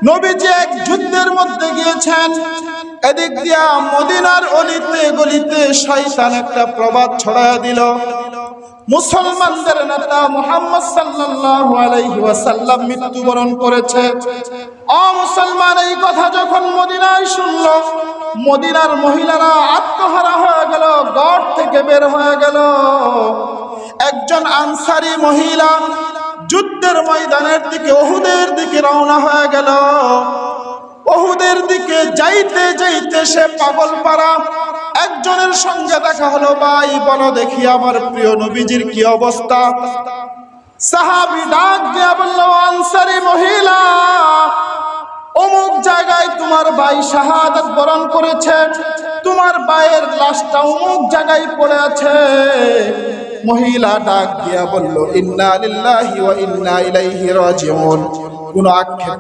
নবীজি এক যুদ্ধের মধ্যে গিয়েছেন, এদিক দিয়া মদিনার অলিতে গলিতে শয়তান একটা প্রবাদ ছড়ায়া দিল, মুসলমানদের নেতা মুহাম্মদ সাল্লাল্লাহু আলাইহি ওয়াসাল্লাম মৃত্যুবরণ করেছে। ও মুসলমান, এই কথা যখন মদিনায় শুনল, মদিনার মহিলারা আত্মহারা হয়ে গেল, ঘর থেকে বের হয়ে গেল। একজন আনসারী মহিলা যুদ্ধের ময়দানের দিকে, উহুদের দিকে রওনা হয়ে গেল। উহুদের দিকে যাইতে যাইতে সে পাগলপাড়া একজনের সঙ্গে দেখা হলো। ভাই বলো দেখি আমার প্রিয় নবীজির কি অবস্থা? সাহাবী ডাক দিয়া বলল, আনসারী মহিলা, অমুক জায়গায় তোমার ভাই শাহাদাত বরণ করেছে, তোমার ভাইয়ের লাশটা অমুক জায়গায় পড়ে আছে। মহিলা ডাক দিয়া বলল, ইন্না লিল্লাহি ওয়া ইন্না ইলাইহি রাজিউন। কোন আক্ষেপ